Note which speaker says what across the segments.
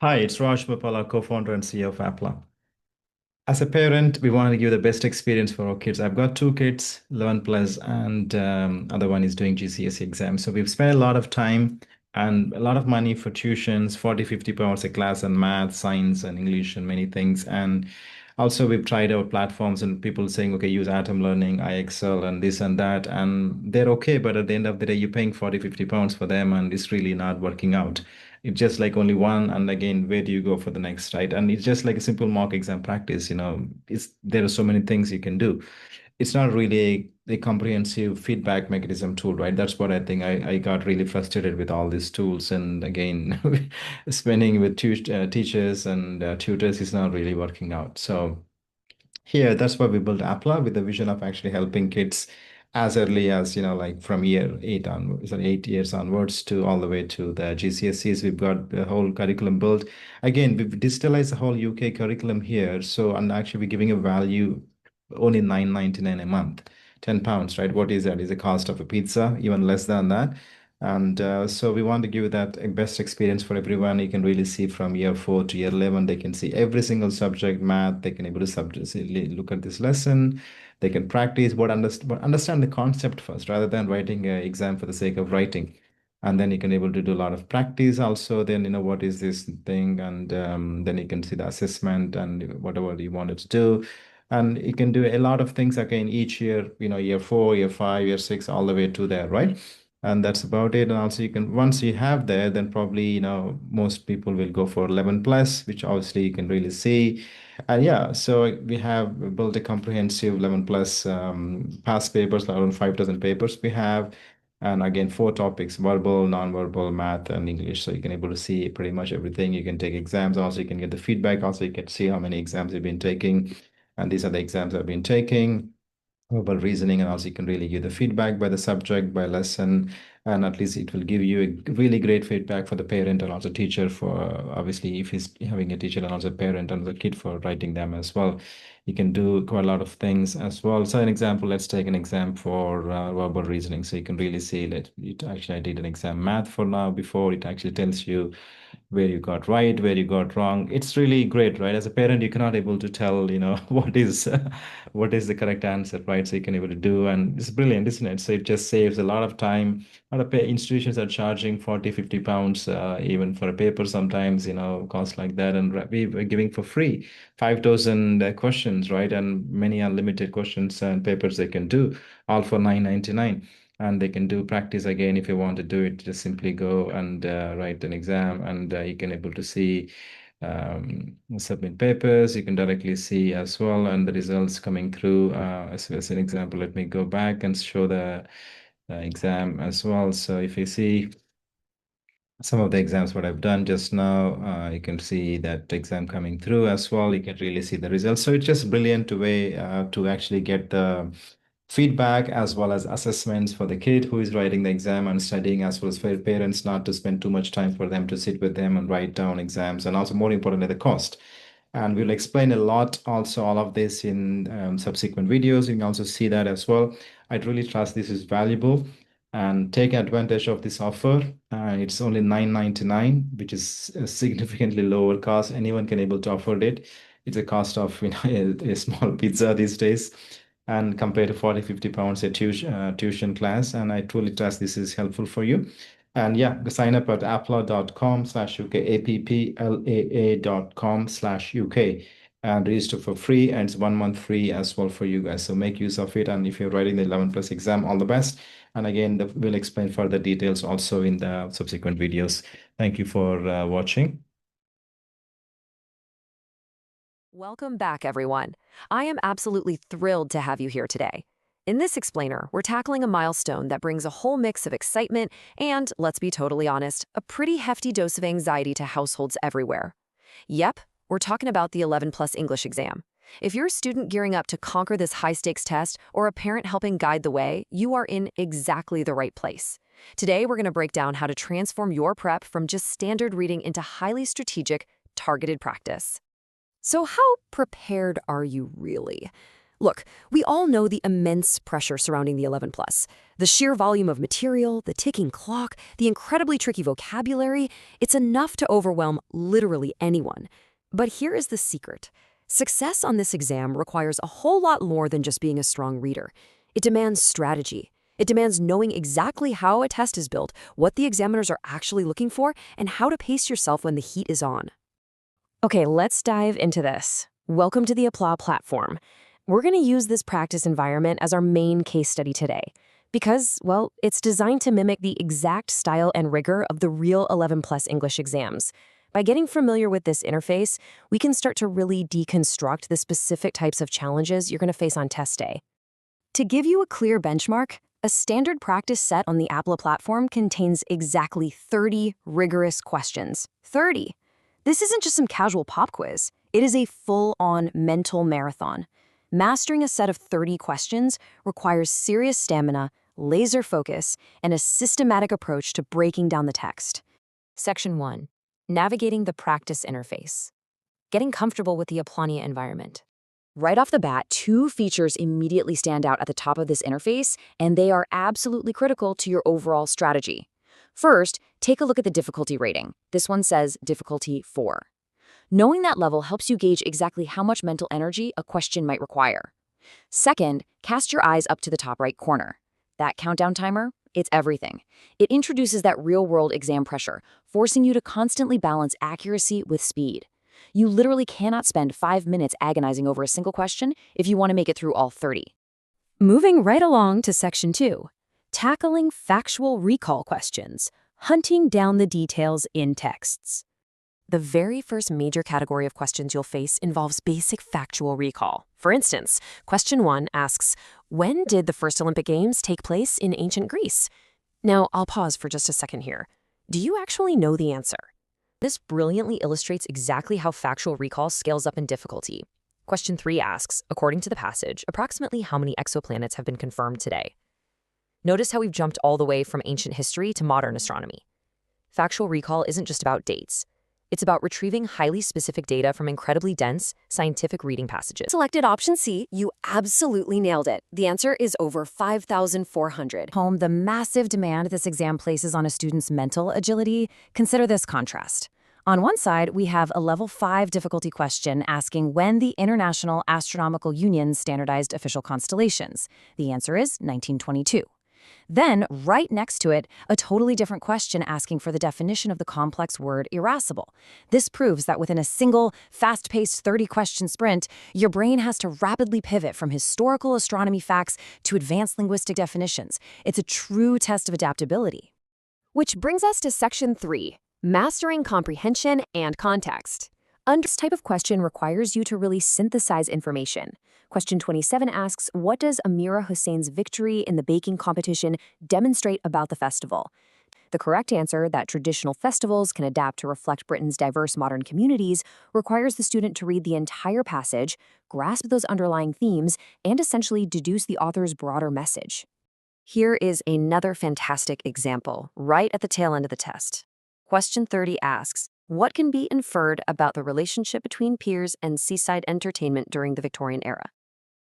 Speaker 1: Hi, it's Raj Bapala, co-founder and CEO of Applaa. As a parent, we want to give the best experience for our kids. I've got two kids, 11 plus, and other one is doing GCSE exams. So we've spent a lot of time and a lot of money for tuitions, 40, 50 pounds a class on math, science, and English, and many things. And also we've tried our platforms and people saying, okay, use Atom Learning, iExcel, and this and that. And they're okay, but at the end of the day, you're paying 40, 50 pounds for them, and it's really not working out. It's just like only one, and again, where do you go for the next, right? And it's just like a simple mock exam practice, it's there are so many things you can do. It's not really a comprehensive feedback mechanism tool, right? That's what I think. I got really frustrated with all these tools, and again, spending with teachers and tutors is not really working out. So here, that's why we built Appla with the vision of actually helping kids as early as, like from year 8 years onwards to all the way to the GCSEs. We've got the whole curriculum built. Again, we've digitalized the whole UK curriculum here. So, and actually we're giving a value only 9.99 a month, 10 pounds, right? What is that? Is the cost of a pizza, even less than that. And so we want to give that a best experience for everyone. You can really see from year 4 to year 11, they can see every single subject, math, they can able to look at this lesson. They can practice but understand the concept first rather than writing an exam for the sake of writing. And then you can able to do a lot of practice also. Then, what is this thing? And then you can see the assessment and whatever you wanted to do. And you can do a lot of things again each year, year 4, year 5, year 6, all the way to there, right? And that's about it. And also you can, once you have there, then probably, most people will go for 11 plus, which obviously you can really see. And yeah, so we have built a comprehensive 11 plus past papers, around 5,000 papers we have. And again, four topics: verbal, non-verbal, math, and English. So you can able to see pretty much everything. You can take exams. Also, you can get the feedback. Also, you can see how many exams you've been taking. And these are the exams I've been taking, verbal reasoning, and also you can really give the feedback by the subject, by lesson, and at least it will give you a really great feedback for the parent and also teacher for obviously if he's having a teacher and also a parent and the kid for writing them as well. You can do quite a lot of things as well. So an example, let's take an exam for verbal reasoning. So you can really see that it actually I did an exam math for now before it actually tells you where you got right, where you got wrong. It's really great, right? As a parent, you cannot able to tell, what is the correct answer, right? So you can able to do, and it's brilliant, isn't it? So it just saves a lot of time. A lot of institutions are charging 40, 50 pounds, even for a paper sometimes, cost like that. And we're giving for free 5,000 questions, right? And many unlimited questions and papers they can do, all for 9.99, and they can do practice again if you want to do it. Just simply go and write an exam, and you can able to see, submit papers. You can directly see as well, and the results coming through. As an example, let me go back and show the exam as well. So if you see some of the exams what I've done just now, you can see that exam coming through as well. You can really see the results. So it's just brilliant way to actually get the feedback as well as assessments for the kid who is writing the exam and studying, as well as for parents not to spend too much time for them to sit with them and write down exams, and also more importantly the cost. And we'll explain a lot also all of this in subsequent videos. You can also see that as well. I really trust this is valuable, and take advantage of this offer. It's only 9.99, which is a significantly lower cost. Anyone can able to afford it. It's a cost of a small pizza these days, and compared to 40, 50 pounds a tuition class. And I truly trust this is helpful for you. And yeah, sign up at applaa.com/UK, applaa.com/UK, and register for free. And it's 1 month free as well for you guys. So make use of it. And if you're writing the 11 plus exam, all the best. And again, we'll explain further details also in the subsequent videos. Thank you for watching.
Speaker 2: Welcome back, everyone. I am absolutely thrilled to have you here today. In this explainer, we're tackling a milestone that brings a whole mix of excitement and, let's be totally honest, a pretty hefty dose of anxiety to households everywhere. Yep, we're talking about the 11 plus English exam. If you're a student gearing up to conquer this high-stakes test or a parent helping guide the way, you are in exactly the right place. Today, we're going to break down how to transform your prep from just standard reading into highly strategic, targeted practice. So how prepared are you really? Look, we all know the immense pressure surrounding the 11 plus. The sheer volume of material, the ticking clock, the incredibly tricky vocabulary, it's enough to overwhelm literally anyone. But here is the secret. Success on this exam requires a whole lot more than just being a strong reader. It demands strategy. It demands knowing exactly how a test is built, what the examiners are actually looking for, and how to pace yourself when the heat is on. Okay, let's dive into this. Welcome to the Applaa platform. We're going to use this practice environment as our main case study today because, well, it's designed to mimic the exact style and rigor of the real 11 plus English exams. By getting familiar with this interface, we can start to really deconstruct the specific types of challenges you're going to face on test day. To give you a clear benchmark, a standard practice set on the Applaa platform contains exactly 30 rigorous questions. 30! This isn't just some casual pop quiz. It is a full-on mental marathon. Mastering a set of 30 questions requires serious stamina, laser focus, and a systematic approach to breaking down the text. Section 1. Navigating the practice interface. Getting comfortable with the Applaa environment. Right off the bat, two features immediately stand out at the top of this interface, and they are absolutely critical to your overall strategy. First, take a look at the difficulty rating. This one says difficulty 4. Knowing that level helps you gauge exactly how much mental energy a question might require. Second, cast your eyes up to the top right corner. That countdown timer, it's everything. It introduces that real-world exam pressure, forcing you to constantly balance accuracy with speed. You literally cannot spend 5 minutes agonizing over a single question if you want to make it through all 30. Moving right along to Section 2. Tackling factual recall questions. Hunting down the details in texts. The very first major category of questions you'll face involves basic factual recall. For instance, question 1 asks, when did the first Olympic Games take place in ancient Greece? Now, I'll pause for just a second here. Do you actually know the answer? This brilliantly illustrates exactly how factual recall scales up in difficulty. Question 3 asks, according to the passage, approximately how many exoplanets have been confirmed today? Notice how we've jumped all the way from ancient history to modern astronomy. Factual recall isn't just about dates. It's about retrieving highly specific data from incredibly dense, scientific reading passages. Selected option C, you absolutely nailed it. The answer is over 5,400. Home, the massive demand this exam places on a student's mental agility. Consider this contrast. On one side, we have a level 5 difficulty question asking when the International Astronomical Union standardized official constellations. The answer is 1922. Then, right next to it, a totally different question asking for the definition of the complex word irascible. This proves that within a single, fast-paced 30-question sprint, your brain has to rapidly pivot from historical astronomy facts to advanced linguistic definitions. It's a true test of adaptability. Which brings us to Section 3, Mastering Comprehension and Context. This type of question requires you to really synthesize information. Question 27 asks, what does Amira Hussein's victory in the baking competition demonstrate about the festival? The correct answer, that traditional festivals can adapt to reflect Britain's diverse modern communities, requires the student to read the entire passage, grasp those underlying themes, and essentially deduce the author's broader message. Here is another fantastic example, right at the tail end of the test. Question 30 asks, what can be inferred about the relationship between peers and seaside entertainment during the Victorian era?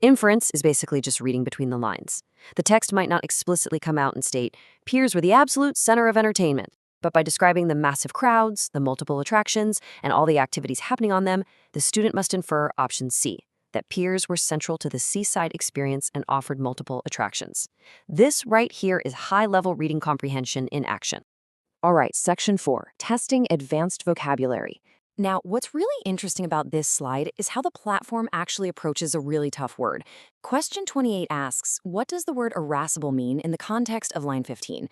Speaker 2: Inference is basically just reading between the lines. The text might not explicitly come out and state, piers were the absolute center of entertainment, but by describing the massive crowds, the multiple attractions, and all the activities happening on them, the student must infer option C, that piers were central to the seaside experience and offered multiple attractions. This right here is high-level reading comprehension in action. All right, Section 4, Testing Advanced Vocabulary. Now, what's really interesting about this slide is how the platform actually approaches a really tough word. Question 28 asks, what does the word irascible mean in the context of line 15?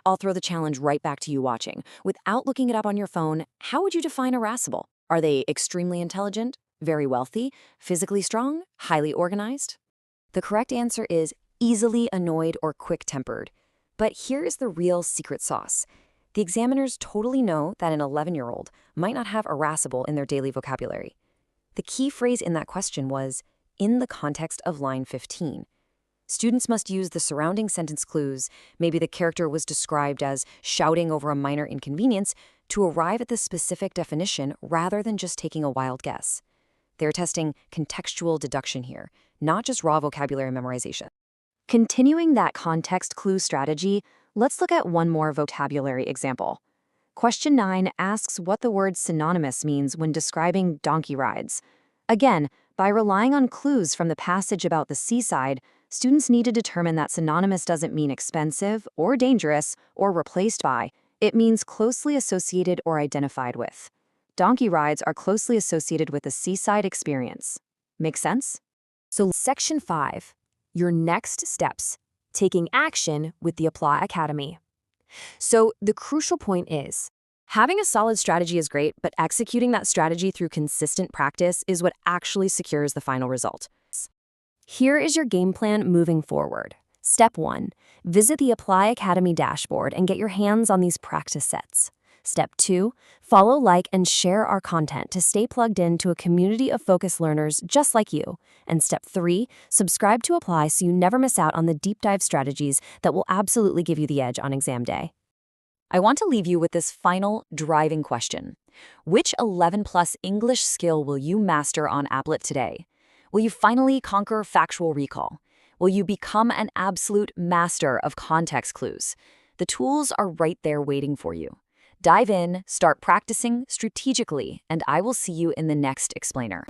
Speaker 2: I'll throw the challenge right back to you watching. Without looking it up on your phone, how would you define irascible? Are they extremely intelligent, very wealthy, physically strong, highly organized? The correct answer is easily annoyed or quick-tempered. But here is the real secret sauce. The examiners totally know that an 11-year-old might not have irascible in their daily vocabulary. The key phrase in that question was, in the context of line 15. Students must use the surrounding sentence clues, maybe the character was described as shouting over a minor inconvenience, to arrive at the specific definition rather than just taking a wild guess. They're testing contextual deduction here, not just raw vocabulary memorization. Continuing that context clue strategy, let's look at one more vocabulary example. Question 9 asks what the word synonymous means when describing donkey rides. Again, by relying on clues from the passage about the seaside, students need to determine that synonymous doesn't mean expensive or dangerous or replaced by. It means closely associated or identified with. Donkey rides are closely associated with the seaside experience. Make sense? So, Section 5, your next steps, taking action with the Applaa Academy. So, the crucial point is, having a solid strategy is great, but executing that strategy through consistent practice is what actually secures the final result. Here is your game plan moving forward. Step 1, visit the Applaa Academy dashboard and get your hands on these practice sets. Step 2, follow, like, and share our content to stay plugged into a community of focused learners just like you. And Step 3, subscribe to Applaa so you never miss out on the deep dive strategies that will absolutely give you the edge on exam day. I want to leave you with this final driving question. Which 11+ English skill will you master on Applaa today? Will you finally conquer factual recall? Will you become an absolute master of context clues? The tools are right there waiting for you. Dive in, start practicing strategically, and I will see you in the next explainer.